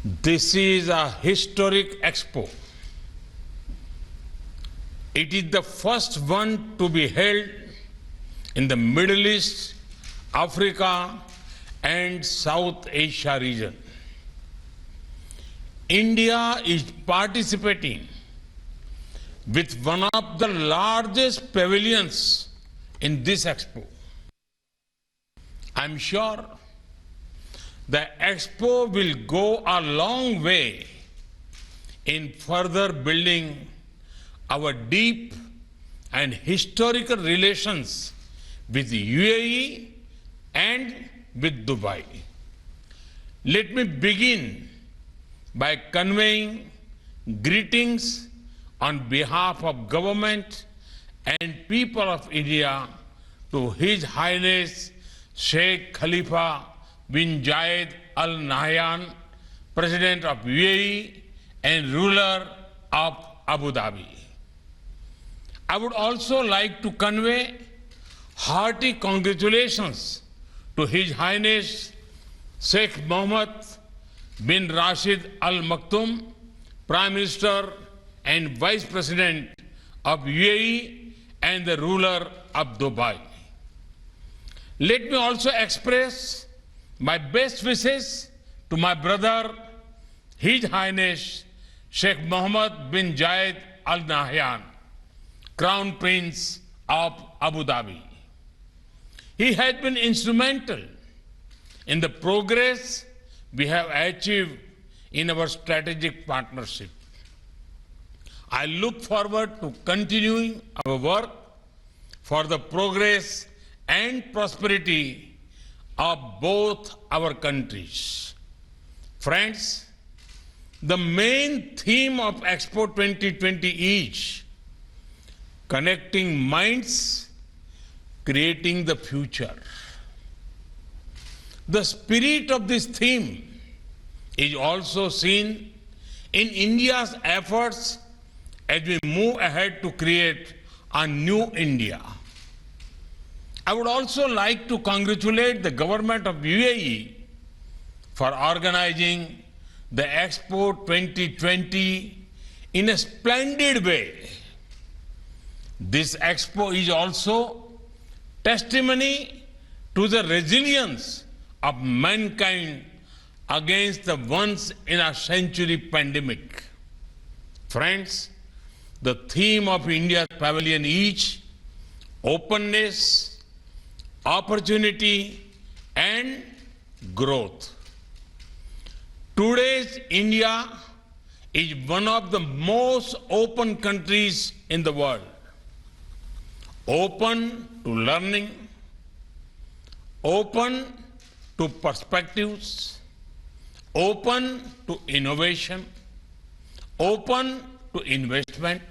This is a historic expo. It is the first one to be held in the Middle East, Africa, and South Asia region. India is participating with one of the largest pavilions in this expo. I'm sure the expo will go a long way in further building our deep and historical relations with the UAE and with Dubai. Let me begin by conveying greetings on behalf of government and people of India to His Highness Sheikh Khalifa bin Zayed Al Nahyan, President of UAE and ruler of Abu Dhabi. I would also like to convey hearty congratulations to His Highness Sheikh Mohammed bin Rashid Al Maktoum, Prime Minister and Vice President of UAE and the ruler of Dubai. Let me also express my best wishes to my brother, His Highness Sheikh Mohammed bin Zayed Al Nahyan, Crown Prince of Abu Dhabi. He has been instrumental in the progress we have achieved in our strategic partnership. I look forward to continuing our work for the progress and prosperity of both our countries. Friends, the main theme of Expo 2020 is connecting minds, creating the future. The spirit of this theme is also seen in India's efforts as we move ahead to create a new India. I would also like to congratulate the government of UAE for organizing the Expo 2020 in a splendid way. This Expo is also testimony to the resilience of mankind against the once-in-a-century pandemic. Friends, the theme of India's pavilion is openness, opportunity, and growth. Today's India is one of the most open countries in the world. Open to learning, open to perspectives, open to innovation, open to investment.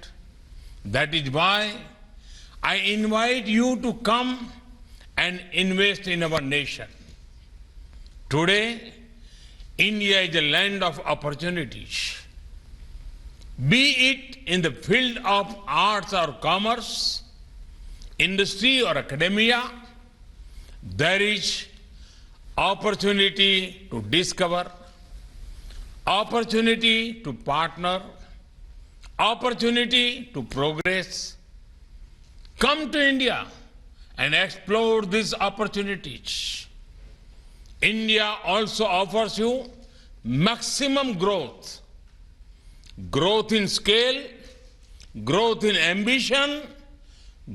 That is why I invite you to come and invest in our nation. Today, India is a land of opportunities. Be it in the field of arts or commerce, industry or academia, there is opportunity to discover, opportunity to partner, opportunity to progress. Come to India and explore these opportunities. India also offers you maximum growth. Growth in scale, growth in ambition,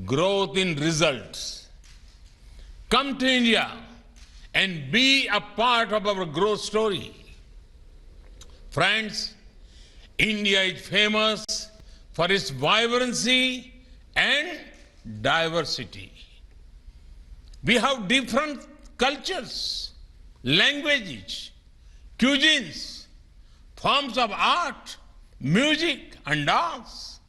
growth in results. Come to India and be a part of our growth story. Friends, India is famous for its vibrancy and diversity. We have different cultures, languages, cuisines, forms of art, music, and dance.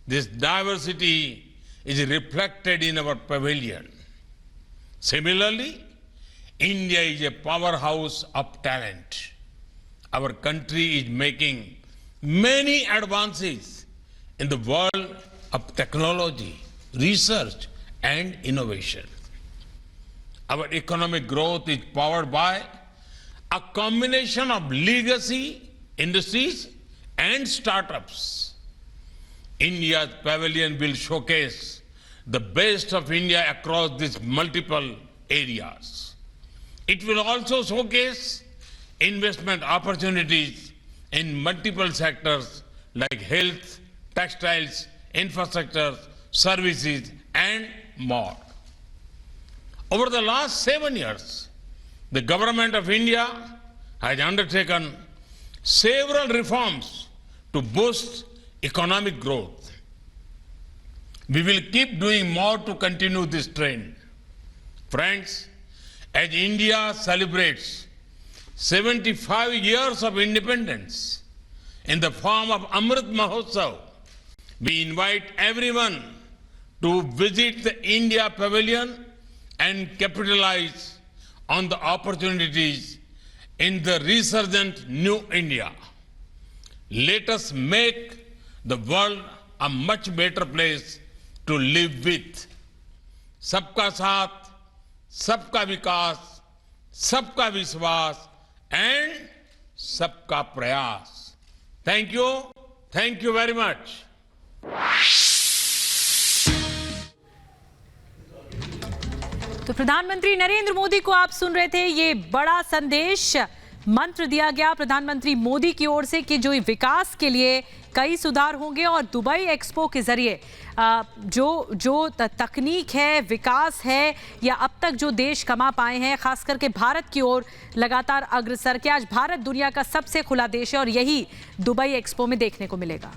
This diversity is reflected in our pavilion. Similarly, India is a powerhouse of talent. Our country is making many advances in the world of technology, research, and innovation. Our economic growth is powered by a combination of legacy industries and startups. India's pavilion will showcase the best of India across these multiple areas. It will also showcase investment opportunities in multiple sectors like health, textiles, infrastructure, services, and more. Over the last 7 years, the government of India has undertaken several reforms to boost economic growth. We will keep doing more to continue this trend. Friends, as India celebrates 75 years of independence in the form of Amrit Mahotsav, we invite everyone to visit the India Pavilion and capitalize on the opportunities in the resurgent New India. Let us make the world a much better place to live with. सबका साथ, सबका विकास, सबका विश्वास and सबका प्रयास. Thank you very much. तो प्रधानमंत्री नरेंद्र मोदी को आप सुन रहे थे। ये बड़ा संदेश मंत्र दिया गया प्रधानमंत्री मोदी की ओर से कि जो विकास के लिए कई सुधार होंगे और दुबई एक्सपो के जरिए जो तकनीक है, विकास है या अब तक जो देश कमा पाए हैं, खास करके भारत की ओर लगातार अग्रसर के आज भारत दुनिया का सबसे खुला देश है और यही दुबई एक्सपो में देखने को मिलेगा।